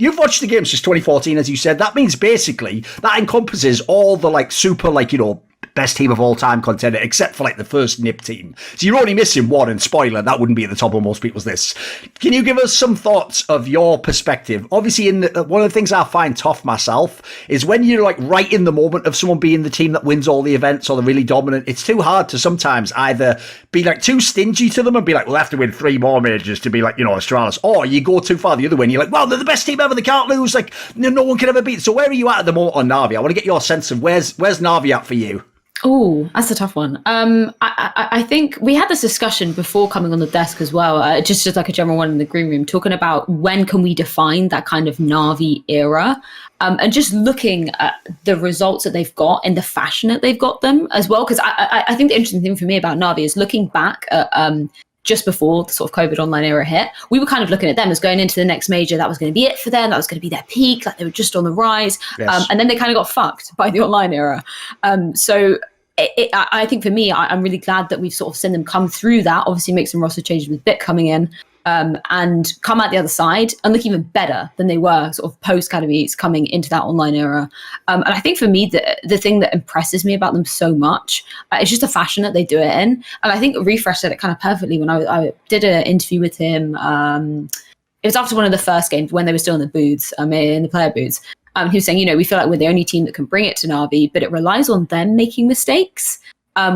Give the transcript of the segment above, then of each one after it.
you've watched the game since 2014, as you said. That means basically that encompasses all the like super like, you know, best team of all time contender, except for like the first NIP team. So you're only missing one, and spoiler, that wouldn't be at the top of most people's lists. Can you give us some thoughts of your perspective? Obviously, one of the things I find tough myself is when you're like right in the moment of someone being the team that wins all the events or they're really dominant, it's too hard to sometimes either be like too stingy to them and be like, we'll have to win 3 more majors to be like, you know, Astralis, or you go too far the other way and you're like, well, they're the best team ever, they can't lose, like no one can ever beat. So where are you at the moment on Na'Vi? I want to get your sense of where's Na'Vi at for you? Oh, that's a tough one. I think we had this discussion before coming on the desk as well, just like a general one in the green room, talking about when can we define that kind of Na'Vi era, and just looking at the results that they've got and the fashion that they've got them as well. Because I think the interesting thing for me about Na'Vi is looking back at just before the sort of COVID online era hit, we were kind of looking at them as going into the next major. That was going to be it for them. That was going to be their peak. Like they were just on the rise. Yes. And then they kind of got fucked by the online era. So I think for me, I'm really glad that we've sort of seen them come through that, obviously make some roster changes with Bit coming in, and come out the other side and look even better than they were sort of post-Academies coming into that online era. And I think for me, the thing that impresses me about them so much is just the fashion that they do it in. And I think Refresh said it kind of perfectly when I did an interview with him. It was after one of the first games when they were still in the booths, in the player booths. He was saying, you know, we feel like we're the only team that can bring it to Na'Vi, but it relies on them making mistakes,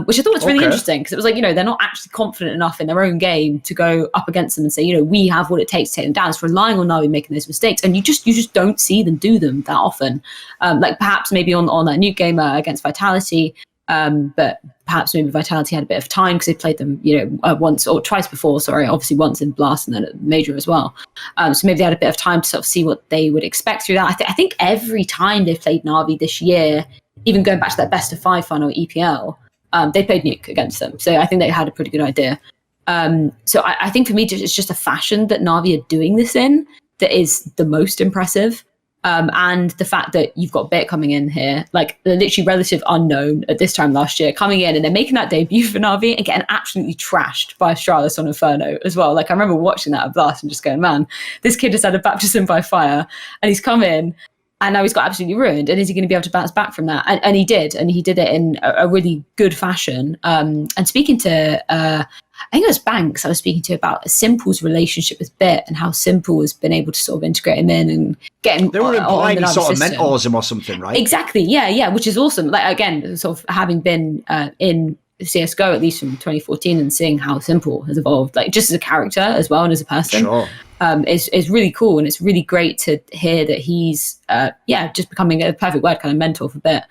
which I thought was really interesting, because it was like, you know, they're not actually confident enough in their own game to go up against them and say, you know, we have what it takes to take them down. It's relying on Na'Vi making those mistakes, and you just don't see them do them that often. Like perhaps maybe on that Nuke game against Vitality, but perhaps maybe Vitality had a bit of time because they played them, you know, once or twice before. Sorry, obviously once in Blast and then at Major as well. So maybe they had a bit of time to sort of see what they would expect through that. I think every time they've played Na'Vi this year, even going back to that best of 5 final at EPL, they played Nuke against them. So I think they had a pretty good idea. So I think for me, it's just a fashion that Na'Vi are doing this in that is the most impressive. And the fact that you've got Bit coming in here, like the literally relative unknown at this time last year, coming in and they're making that debut for Na'Vi and getting absolutely trashed by Astralis on Inferno as well. Like I remember watching that at Blast and just going, man, this kid has had a baptism by fire and he's come in and now he's got absolutely ruined. And is he going to be able to bounce back from that? And he did. And he did it in a really good fashion. And speaking to, I think it was Banks I was speaking to about Simple's relationship with Bit and how Simple has been able to sort of integrate him in and get him. They were implying he sort of mentors him or something, right? Exactly. Yeah, which is awesome. Like again, sort of having been in CSGO at least from 2014 and seeing how Simple has evolved, like just as a character as well and as a person, sure. is really cool, and it's really great to hear that he's just becoming a perfect word kind of mentor for Bit.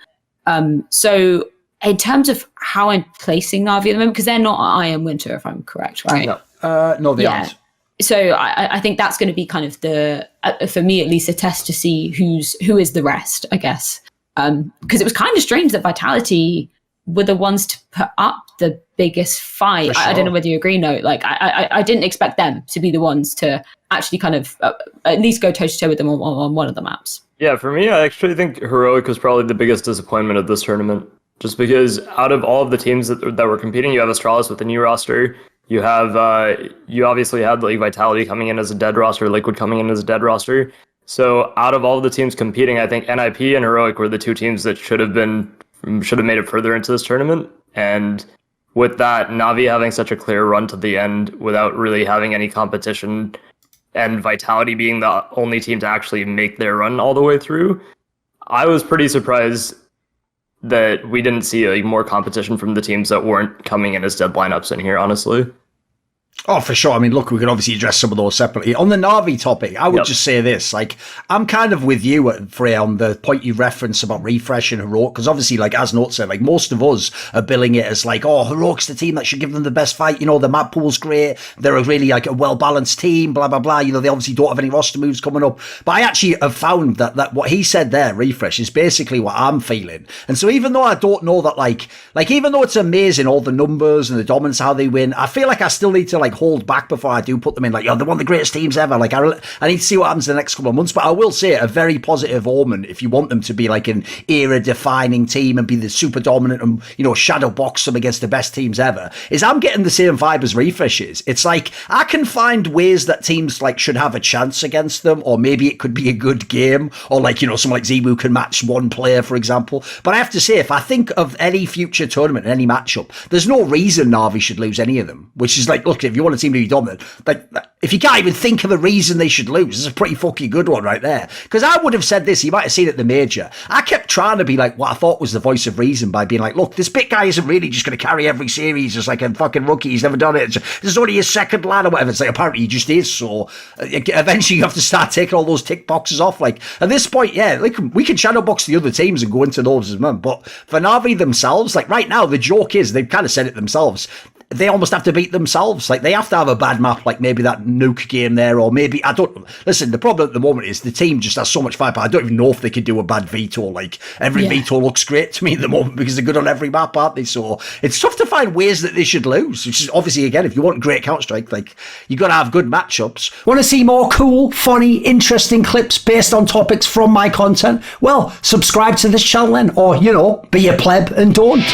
So. In terms of how I'm placing Na'Vi at the moment, because they're not at IM Winter, if I'm correct, right? No, they aren't. So I think that's going to be kind of the, for me at least, a test to see who is the rest, I guess. Because it was kind of strange that Vitality were the ones to put up the biggest fight. Sure. I don't know whether you agree, no. Like, I didn't expect them to be the ones to actually kind of at least go toe-to-toe with them on one of the maps. Yeah, for me, I actually think Heroic was probably the biggest disappointment of this tournament. Just because out of all of the teams that were competing, you have Astralis with a new roster. You have you obviously had like Vitality coming in as a dead roster, Liquid coming in as a dead roster. So out of all of the teams competing, I think NIP and Heroic were the two teams that should have made it further into this tournament. And with that, Na'Vi having such a clear run to the end without really having any competition, and Vitality being the only team to actually make their run all the way through, I was pretty surprised that we didn't see more competition from the teams that weren't coming in as dead lineups in here, honestly. Oh, for sure. I mean, look, we could obviously address some of those separately. On the Na'Vi topic, I would just say this. Like, I'm kind of with you, Freya, on the point you referenced about Refresh and Heroic, because obviously, like, as Note said, like, most of us are billing it as like, oh, Heroic's the team that should give them the best fight. You know, the map pool's great. They're a really, like, a well-balanced team, blah, blah, blah. You know, they obviously don't have any roster moves coming up. But I actually have found that what he said there, Refresh, is basically what I'm feeling. And so even though I don't know that, like even though it's amazing, all the numbers and the dominance, how they win, I feel like I still need to, like hold back before I do put them in. Like, they're one of the greatest teams ever. Like, I need to see what happens in the next couple of months. But I will say a very positive omen if you want them to be like an era-defining team and be the super dominant and, shadow box them against the best teams ever, is I'm getting the same vibe as Refresh is. It's like, I can find ways that teams like should have a chance against them, or maybe it could be a good game, or like, someone like Zebu can match one player, for example. But I have to say, if I think of any future tournament, any matchup, there's no reason Na'Vi should lose any of them, which is like, look, if you want a team to be dominant, like, if you can't even think of a reason they should lose, it's a pretty fucking good one right there. Because I would have said this, you might have seen it at the major. I kept trying to be like what I thought was the voice of reason by being like, look, this bit guy isn't really just going to carry every series as like a fucking rookie. He's never done it. This is only his second LAN or whatever. It's like, apparently he just is. So eventually you have to start taking all those tick boxes off. Like, at this point, yeah, like, we can shadow box the other teams and go into those as well. But for Na'Vi themselves, like right now, the joke is, they've kind of said it themselves, they almost have to beat themselves. Like, they have to have a bad map, like maybe that nuke game there, or maybe, listen, the problem at the moment is the team just has so much firepower. I don't even know if they could do a bad veto. Like, every veto looks great to me at the moment because they're good on every map, aren't they? So it's tough to find ways that they should lose, which is obviously, again, if you want great Counter-Strike, like, you got to have good matchups. Want to see more cool, funny, interesting clips based on topics from my content? Well, subscribe to this channel then, or, be a pleb and don't.